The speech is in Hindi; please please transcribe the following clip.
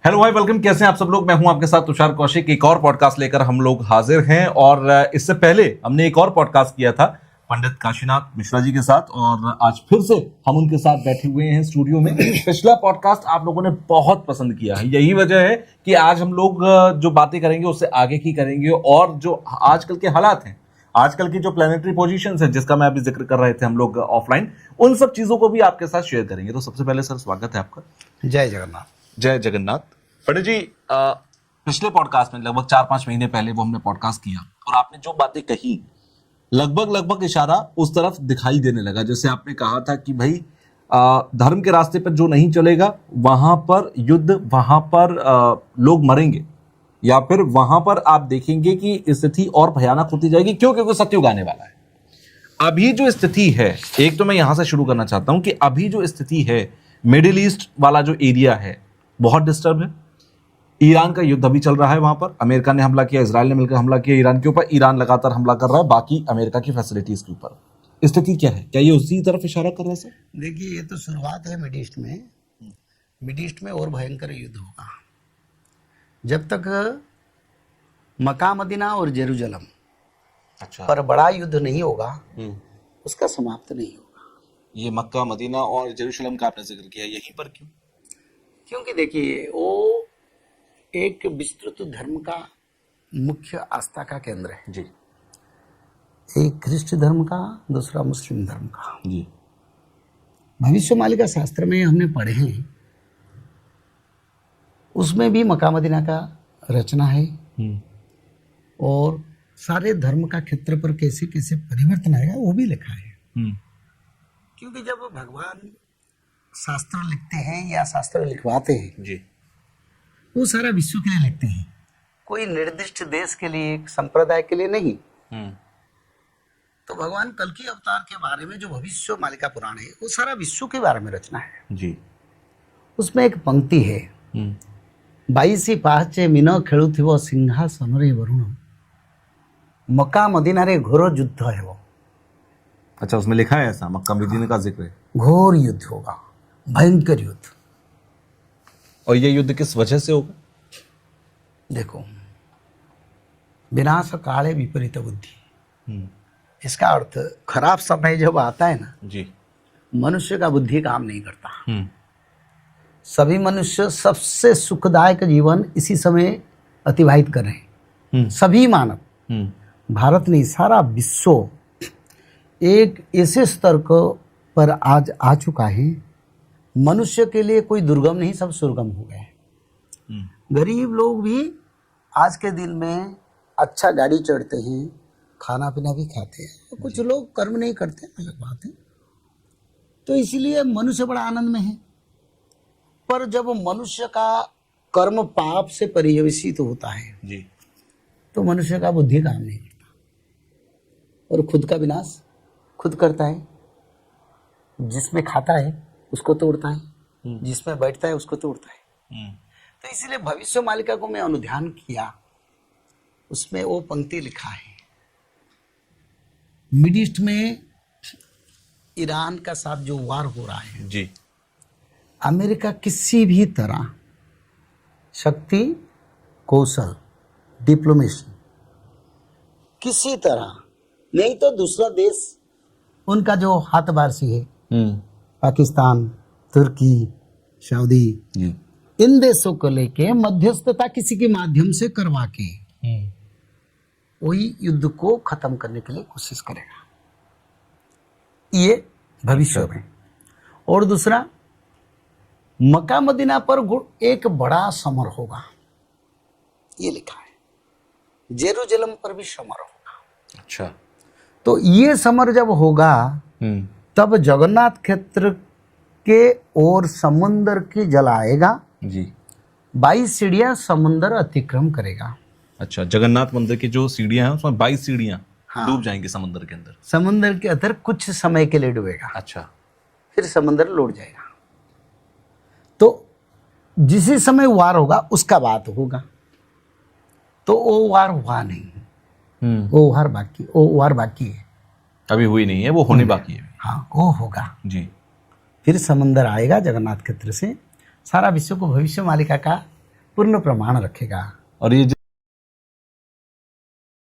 हेलो भाई, वेलकम। कैसे हैं आप सब लोग? मैं हूं आपके साथ तुषार कौशिक। एक और पॉडकास्ट लेकर हम लोग हाजिर हैं। और इससे पहले हमने एक और पॉडकास्ट किया था पंडित काशीनाथ मिश्रा जी के साथ, और आज फिर से हम उनके साथ बैठे हुए हैं स्टूडियो में। पिछला पॉडकास्ट आप लोगों ने बहुत पसंद किया है, यही वजह है कि आज हम लोग जो बातें करेंगे उससे आगे की करेंगे। और जो आजकल के हालात हैं, आजकल की जो प्लानिटरी पोजीशंस हैं, जिसका मैं अभी जिक्र कर रहे थे हम लोग ऑफलाइन, उन सब चीजों को भी आपके साथ शेयर करेंगे। तो सबसे पहले सर, स्वागत है आपका। जय जगन्नाथ। जय जगन्नाथ। पंडित जी, पिछले पॉडकास्ट में लगभग 4-5 महीने पहले वो हमने पॉडकास्ट किया, और आपने जो बातें कही लगभग इशारा उस तरफ दिखाई देने लगा। जैसे आपने कहा था कि भाई धर्म के रास्ते पर जो नहीं चलेगा वहां पर युद्ध, वहां पर लोग मरेंगे, या फिर वहां पर आप देखेंगे कि स्थिति और भयानक होती जाएगी। क्यों? क्योंकि सत्युग आने वाला है। अभी जो स्थिति है, एक तो मैं यहां से शुरू करना चाहता हूं कि अभी जो स्थिति है, मिडिल ईस्ट वाला जो एरिया है बहुत डिस्टर्ब है। ईरान का युद्ध अभी चल रहा है, वहां पर अमेरिका ने हमला किया, इजराइल ने मिलकर हमला किया ईरान के ऊपर। ईरान लगातार हमला कर रहा है बाकी अमेरिका की फैसिलिटीज के ऊपर। स्थिति क्या है? क्या ये उसी तरफ इशारा कर रहा है सर? देखिए, ये तो शुरुआत है मिड ईस्ट में। मिड ईस्ट में और भयंकर युद्ध होगा जब तक मक्का मदीना और जेरूसलम पर बड़ा युद्ध नहीं होगा, उसका समाप्त नहीं होगा। ये मक्का मदीना और जेरूसलम का आपने जिक्र किया, यहीं पर क्यों? क्योंकि देखिए, वो एक विस्तृत धर्म का मुख्य आस्था का केंद्र है जी। एक ख्रिस्ट धर्म का, दूसरा मुस्लिम धर्म का जी। भविष्यवाणी शास्त्र में हमने पढ़े हैं, उसमें भी मक्का मदीना का रचना है। और सारे धर्म का क्षेत्र पर कैसे कैसे परिवर्तन आएगा वो भी लिखा है। क्योंकि जब भगवान शास्त्र लिखते हैं या शास्त्र लिखवाते हैं जी, वो सारा विश्व के लिए लिखते हैं, कोई निर्दिष्ट देश के लिए, एक संप्रदाय के लिए नहीं। तो भगवान कल की अवतार के बारे में जो भविष्य मालिका पुराण है, वो सारा विश्व के बारे में रचना है जी। उसमें एक पंक्ति है, 22 पाहचे मीन खेलुथिव सिंहासन रे वरुण, मक्का मदीना रे घोर युद्ध है वो। अच्छा, उसमें लिखा है ऐसा? मक्का मदीना का जिक्र है। घोर युद्ध होगा, भयंकर युद्ध। और ये युद्ध किस वजह से होगा? देखो, विनाश काले विपरीत बुद्धि, इसका अर्थ खराब समय जब आता है ना जी, मनुष्य का बुद्धि काम नहीं करता। सभी मनुष्य सबसे सुखदायक जीवन इसी समय अतिवाहित कर रहे हैं। सभी मानव, भारत नहीं, सारा विश्व एक ऐसे स्तर पर आज आ चुका है, मनुष्य के लिए कोई दुर्गम नहीं, सब सुर्गम हो गए। गरीब लोग भी आज के दिन में अच्छा गाड़ी चढ़ते हैं, खाना पीना भी खाते हैं। कुछ लोग कर्म नहीं करते, अलग बात है। तो इसीलिए मनुष्य बड़ा आनंद में है। पर जब मनुष्य का कर्म पाप से पर्यवसित होता है जी, तो मनुष्य का बुद्धि काम नहीं करता और खुद का विनाश खुद करता है। जिसमें खाता है उसको तोड़ता है, जिसमें बैठता है उसको तोड़ता है। तो इसीलिए भविष्य मालिका को मैं अनुध्यान किया, उसमें वो पंक्ति लिखा है। मिड ईस्ट में ईरान का साथ जो वार हो रहा है जी, अमेरिका किसी भी तरह शक्ति, कौशल, डिप्लोमेसी, किसी तरह नहीं तो दूसरा देश उनका जो हाथबारसी है, पाकिस्तान, तुर्की, सऊदी, इन देशों को लेके मध्यस्थता किसी के माध्यम से करवा के वही युद्ध को खत्म करने के लिए कोशिश करेगा, ये भविष्य में। और दूसरा, मक्का मदीना पर एक बड़ा समर होगा, ये लिखा है। जेरूसलम पर भी समर होगा। अच्छा, तो ये समर जब होगा तब जगन्नाथ क्षेत्र के और समुद्र की जल आएगा जी। 22 सीढ़ियां समुद्र अतिक्रम करेगा। अच्छा, जगन्नाथ मंदिर की जो सीढ़ियां हैं उसमें 22 सीढ़ियां डूब जाएंगी समुद्र के अंदर। समुद्र के अंदर कुछ समय के लिए डूबेगा। अच्छा, फिर समुद्र लौट जाएगा। तो जिस समय वार होगा उसका बात होगा। तो वो वार हुआ नहीं, वो वार बाकी है, अभी हुई नहीं है, वो होने बाकी है। हाँ, वो होगा जी। फिर समुद्र आएगा जगन्नाथ क्षेत्र से, सारा विश्व को भविष्य मालिका का पूर्ण प्रमाण रखेगा। और ये